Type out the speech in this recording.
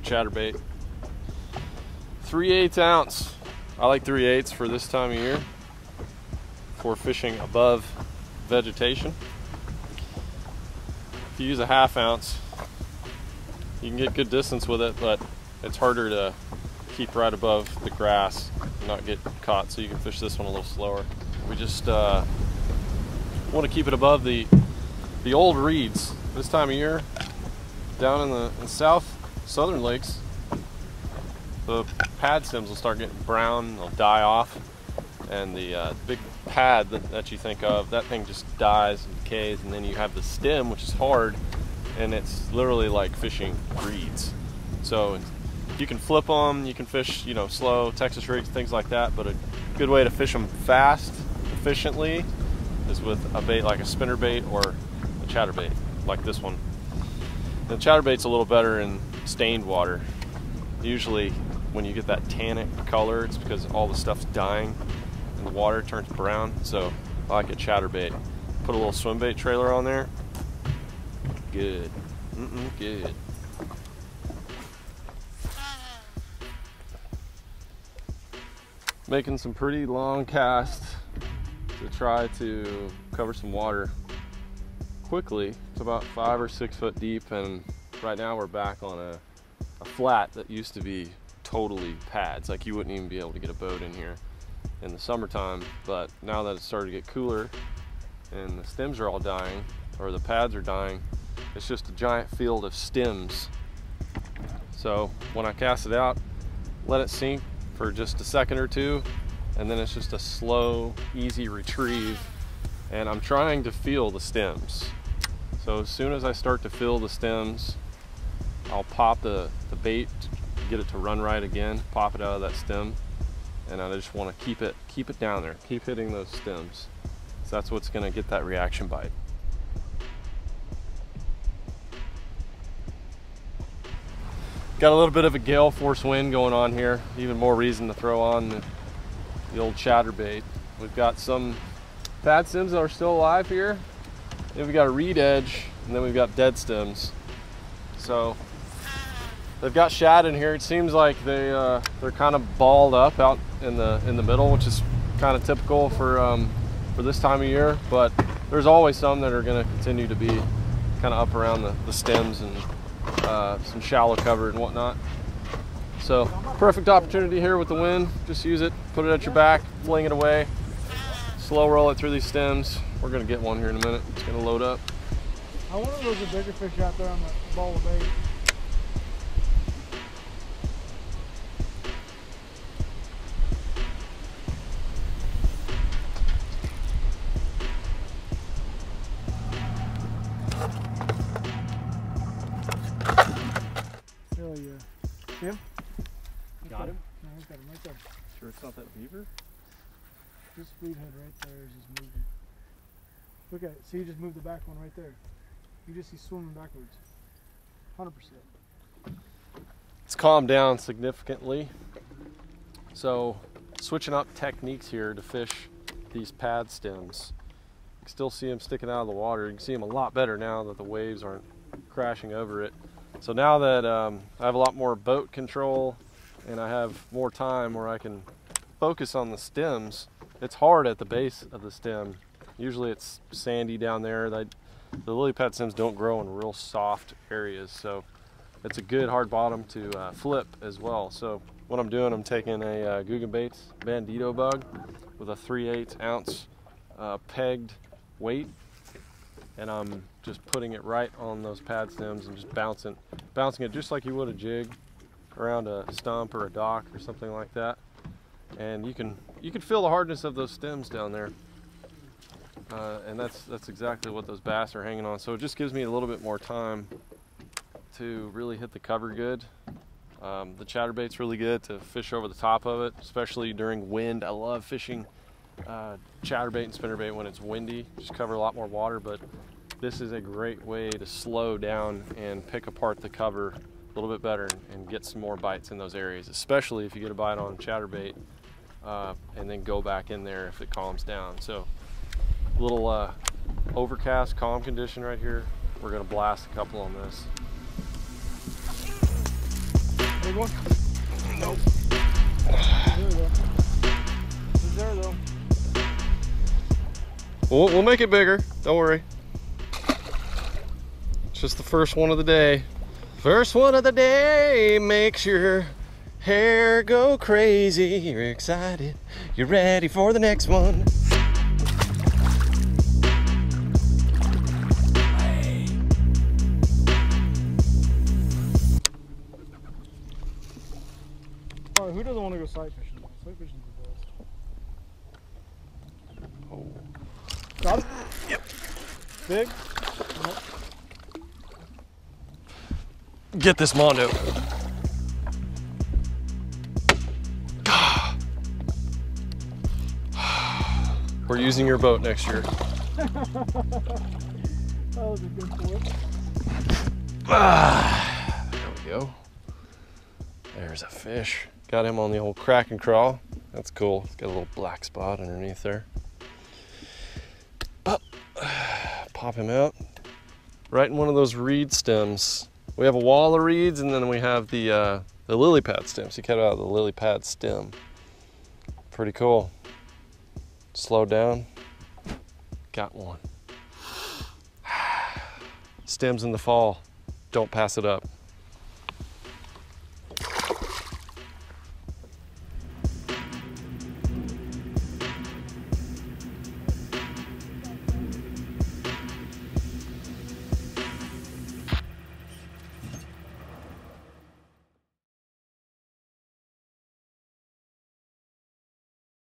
chatterbait. 3/8 ounce. I like 3/8 for this time of year for fishing above vegetation. If you use a 1/2 ounce, you can get good distance with it, but it's harder to keep right above the grass and not get caught, so you can fish this one a little slower. We just want to keep it above the old reeds. This time of year, down in the southern lakes, the pad stems will start getting brown, they'll die off, and the big pad that you think of, that thing just dies and decays, and then you have the stem, which is hard, and it's literally like fishing reeds. So you can flip them, you can fish, you know, slow, Texas rigs, things like that, but a good way to fish them fast, efficiently, is with a bait like a spinner bait or a chatterbait, like this one. The chatterbait's a little better in stained water. Usually when you get that tannic color, it's because all the stuff's dying and the water turns brown. So I like a chatterbait. Put a little swim bait trailer on there. Good. Good. Making some pretty long casts to try to cover some water quickly. It's about 5 or 6 foot deep, and right now we're back on a flat that used to be totally pads. Like, you wouldn't even be able to get a boat in here in the summertime, but now that it's started to get cooler and the stems are all dying, or the pads are dying, it's just a giant field of stems. So when I cast it out, let it sink for just a second or two, and then it's just a slow, easy retrieve, and I'm trying to feel the stems. So as soon as I start to feel the stems, I'll pop the bait to get it to run right again, pop it out of that stem, and I just want to keep it down there, keep hitting those stems. So that's what's going to get that reaction bite. Got a little bit of a gale force wind going on here. Even more reason to throw on the old chatterbait. We've got some pad stems that are still alive here. Then we've got a reed edge, and then we've got dead stems. So they've got shad in here. It seems like they're kind of balled up out in the middle, which is kind of typical for this time of year. But there's always some that are going to continue to be kind of up around the stems and some shallow cover and whatnot. So perfect opportunity here with the wind. Just use it, put it at your back, fling it away, slow roll it through these stems. We're gonna get one here in a minute. It's gonna load up. I wonder if there's a bigger fish out there on the ball of bait. Hell yeah. See him? Got him? No, he's got him right there. Sure it's not that beaver? This speed head right there is just moving. Look at it. See, you just moved the back one right there. You just see swimming backwards. 100%. It's calmed down significantly. So switching up techniques here to fish these pad stems. You can still see them sticking out of the water. You can see them a lot better now that the waves aren't crashing over it. So now that I have a lot more boat control and I have more time where I can focus on the stems, it's hard at the base of the stem. Usually it's sandy down there. The lily pad stems don't grow in real soft areas, so it's a good hard bottom to flip as well. So what I'm doing, I'm taking a Guggen Baits Bandito bug with a 3/8 ounce pegged weight, and I'm just putting it right on those pad stems and just bouncing it just like you would a jig around a stump or a dock or something like that. And you can feel the hardness of those stems down there, and that's exactly what those bass are hanging on. So it just gives me a little bit more time to really hit the cover good. The chatterbait's really good to fish over the top of it, especially during wind. I love fishing chatterbait and spinnerbait when it's windy. Just cover a lot more water, but this is a great way to slow down and pick apart the cover a little bit better and get some more bites in those areas, especially if you get a bite on chatterbait and then go back in there if it calms down. So a little overcast, calm condition right here. We're gonna blast a couple on this. Big one? Nope. There we go. He's there though. We'll make it bigger. Don't worry. It's just the first one of the day. First one of the day makes your hair go crazy. You're excited. You're ready for the next one. Alright, who doesn't want to go sight fishing? Sight fishing's the best. Oh. Got it? Yep. Big? Nope. Get this Mondo. We're using your boat next year. That was a good point. There we go. There's a fish. Got him on the old crack and crawl. That's cool. It's got a little black spot underneath there. Pop him out. Right in one of those reed stems. We have a wall of reeds, and then we have the lily pad stems. He cut out of the lily pad stem. Pretty cool. Slow down. Got one. Stems in the fall. Don't pass it up.